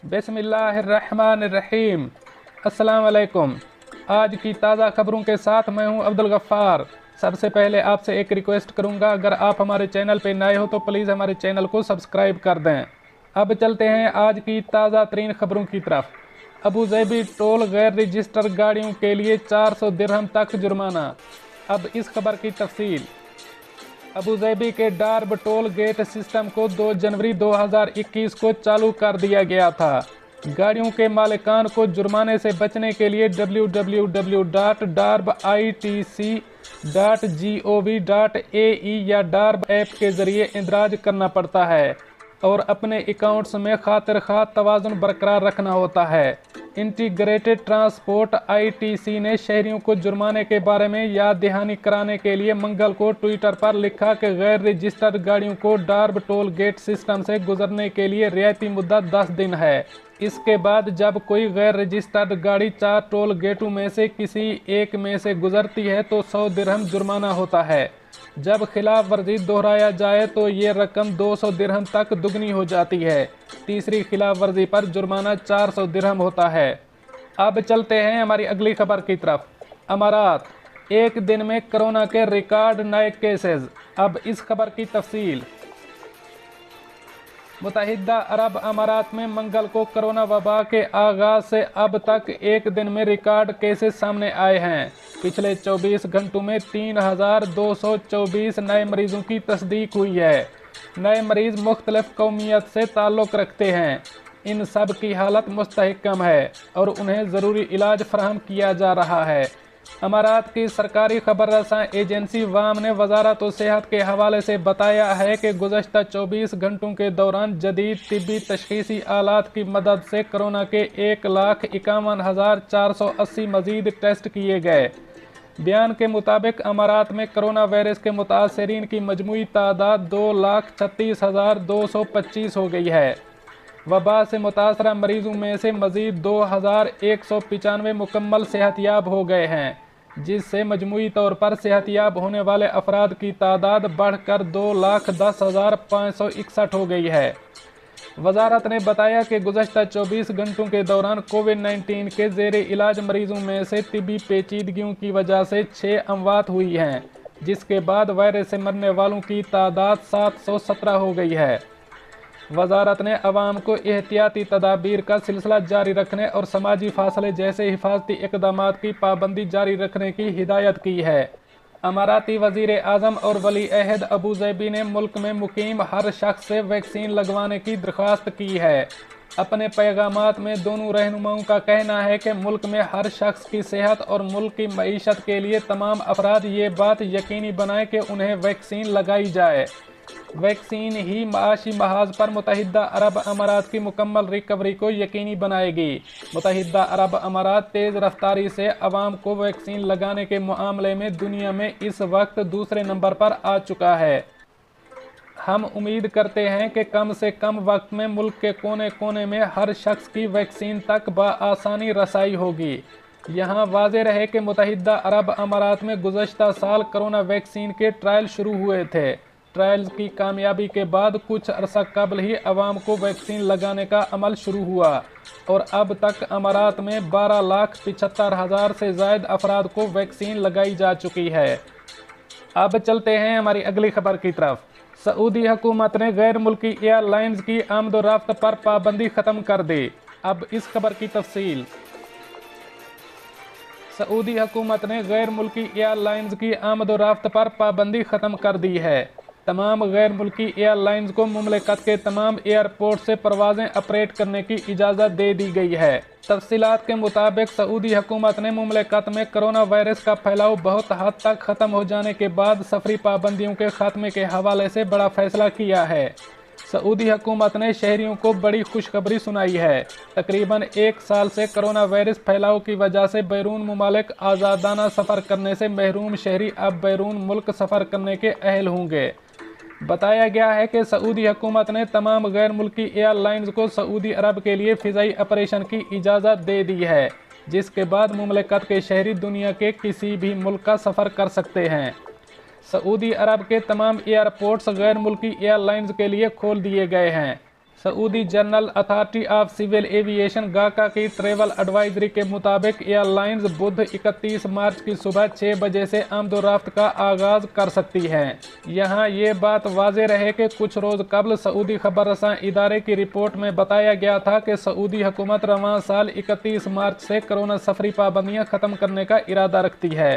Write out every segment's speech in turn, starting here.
बिस्मिल्लाहिर्रहमानिर्रहीम। अस्सलाम वालेकुम। आज की ताज़ा खबरों के साथ मैं हूं अब्दुल गफ़्फ़ार। सबसे पहले आपसे एक रिक्वेस्ट करूंगा, अगर आप हमारे चैनल पर नए हो तो प्लीज़ हमारे चैनल को सब्सक्राइब कर दें। अब चलते हैं आज की ताज़ा तरीन खबरों की तरफ। अबू धाबी टोल गैर रजिस्टर गाड़ियों के लिए 400 दिरहम तक जुर्माना। अब इस खबर की तफसील। अबू धाबी के डार्ब टोल गेट सिस्टम को 2 जनवरी 2021 को चालू कर दिया गया था। गाड़ियों के मालिकान को जुर्माने से बचने के लिए www.darbitc.gov.ae या डार्ब ऐप के ज़रिए इंदराज करना पड़ता है और अपने अकाउंट्स में खातिर खा तवाज़ुन बरकरार रखना होता है। इंटीग्रेटेड ट्रांसपोर्ट ITC ने शहरियों को जुर्माने के बारे में याद दहानी कराने के लिए मंगल को ट्विटर पर लिखा कि गैर रजिस्टर्ड गाड़ियों को डार्ब टोल गेट सिस्टम से गुजरने के लिए रियायती मुद्दत 10 दिन है। इसके बाद जब कोई गैर रजिस्टर्ड गाड़ी 4 टोल गेटों में से किसी एक में से गुजरती है तो 100 दिरहम जुर्माना होता है। जब खिलाफ वर्जी दोहराया जाए तो ये रकम 200 दिरहम तक दुगनी हो जाती है। तीसरी खिलाफ वर्जी पर जुर्माना 400 दिरहम होता है। अब चलते हैं हमारी अगली खबर की तरफ। अमारात, एक दिन में कोरोना के रिकॉर्ड नए केसेस। अब इस खबर की तफसील। मुत्तहिदा अरब अमारात में मंगल को कोरोना वबा के आगाज से अब तक एक दिन में रिकॉर्ड केसेस सामने आए हैं। पिछले 24 घंटों में 3224 नए मरीजों की तस्दीक हुई है। नए मरीज मुख्तलिफ कौमियत से ताल्लुक़ रखते हैं। इन सब की हालत मुस्तहकम है और उन्हें ज़रूरी इलाज फराहम किया जा रहा है। अमारात की सरकारी खबर रसां एजेंसी वाम ने वजारत सेहत के हवाले से बताया है कि गुज़श्ता 24 घंटों के दौरान जदीद तिब्बी तशख़ीसी आलात की मदद से कोरोना के 1,51,480 मज़ीद टेस्ट किए गए। बयान के मुताबिक अमारात में कोरोना वायरस के मुतासरीन की मजमूई तादाद 2,36,225 हो गई है। वबा से मुतासरा मरीजों में से मज़ीद 2,195 मुकम्मल सेहतयाब हो गए हैं, जिससे मजमूई तौर पर सेहतयाब होने वाले अफराद की तादाद बढ़कर 2,10,561 हो गई है। वजारत ने बताया कि गुज़श्ता 24 घंटों के दौरान कोविड-19 के ज़ेरे इलाज मरीजों में से तिब्बी पेचीदगियों की वजह से 6 अमवात हुई हैं, जिसके बाद वायरस से मरने वालों की तादाद 717 हो गई है। वजारत ने अवाम को एहतियाती तदाबीर का सिलसिला जारी रखने और समाजी फासले जैसे हिफाजती इक़दामात की पाबंदी जारी रखने की हिदायत की है। अमाराती वज़ीर आज़म और वली अहद अबू धाबी ने मुल्क में मुकीम हर शख्स से वैक्सीन लगवाने की दरख्वास्त की है। अपने पैगामात में दोनों रहनुमाओं का कहना है कि मुल्क में हर शख्स की सेहत और मुल्क की मईशत के लिए तमाम अफराद ये बात यकीनी बनाएं कि उन्हें वैक्सीन लगाई जाए। वैक्सीन ही माशी महाज पर मुत्तहिदा अरब अमारात की मुकम्मल रिकवरी को यकीनी बनाएगी। मुत्तहिदा अरब अमारात तेज़ रफ्तारी से अवाम को वैक्सीन लगाने के मामले में दुनिया में इस वक्त दूसरे नंबर पर आ चुका है। हम उम्मीद करते हैं कि कम से कम वक्त में मुल्क के कोने कोने में हर शख्स की वैक्सीन तक बआसानी रसाई होगी। यहाँ वाज़ेह रहे कि मुत्तहिदा अरब अमारात में गुज़श्ता साल कोरोना वैक्सीन के ट्रायल शुरू हुए थे। ट्रायल्स की कामयाबी के बाद कुछ अरसा कबल ही अवाम को वैक्सीन लगाने का अमल शुरू हुआ और अब तक अमारात में 12,75,000 से ज़ायद अफराद को वैक्सीन लगाई जा चुकी है। अब चलते हैं हमारी अगली खबर की तरफ। सऊदी हुकूमत ने गैर मुल्की एयरलाइंस की आमदोरफ्त पर पाबंदी ख़त्म कर दी। अब इस खबर की तफसील। सऊदी हुकूमत ने गैर मुल्की एयरलाइंस की आमदोरफ्त पर पाबंदी ख़त्म कर दी है। तमाम गैर मुल्की एयरलाइंस को मुमलिकत के तमाम एयरपोर्ट से परवाज़ें ऑपरेट करने की इजाज़त दे दी गई है। तफसीलात के मुताबिक सऊदी हुकूमत ने मुमलिकत में कोरोना वायरस का फैलाव बहुत हद तक ख़त्म हो जाने के बाद सफरी पाबंदियों के खात्मे के हवाले से बड़ा फैसला किया है। सऊदी हुकूमत ने शहरियों को बड़ी खुशखबरी सुनाई है। तकरीबन 1 साल से कोरोना वायरस फैलाव की वजह से बैरून मुमालिक आज़ादाना सफ़र करने से महरूम शहरी अब बैरून मुल्क सफ़र करने के अहल होंगे। बताया गया है कि सऊदी हुकूमत ने तमाम गैर मुल्की एयरलाइंस को सऊदी अरब के लिए फ़िज़ाई ऑपरेशन की इजाज़त दे दी है, जिसके बाद मुमलिकत के शहरी दुनिया के किसी भी मुल्क का सफ़र कर सकते हैं। सऊदी अरब के तमाम एयरपोर्ट्स गैर मुल्की एयरलाइंस के लिए खोल दिए गए हैं। Saudi general authority of civil aviation GACA की ट्रेवल एडवाइजरी के मुताबिक एयरलाइंस बुध 31 मार्च की सुबह 6 बजे से आमदोरफ्त का आगाज़ कर सकती है। यहाँ ये बात वाज़ेह रहे कि कुछ रोज़ कबल सऊदी खबररसां इदारे की रिपोर्ट में बताया गया था कि सऊदी हुकूमत रवां साल 31 मार्च से कोरोना सफरी पाबंदियाँ ख़त्म करने का इरादा रखती है।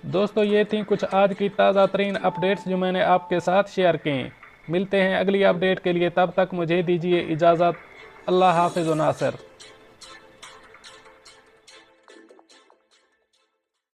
दोस्तों, ये थी कुछ आज की ताज़ा तरीन अपडेट्स जो मैंने आपके साथ शेयर की। मिलते हैं अगली अपडेट के लिए, तब तक मुझे दीजिए इजाज़त। अल्लाह हाफ़िज़ व नासिर।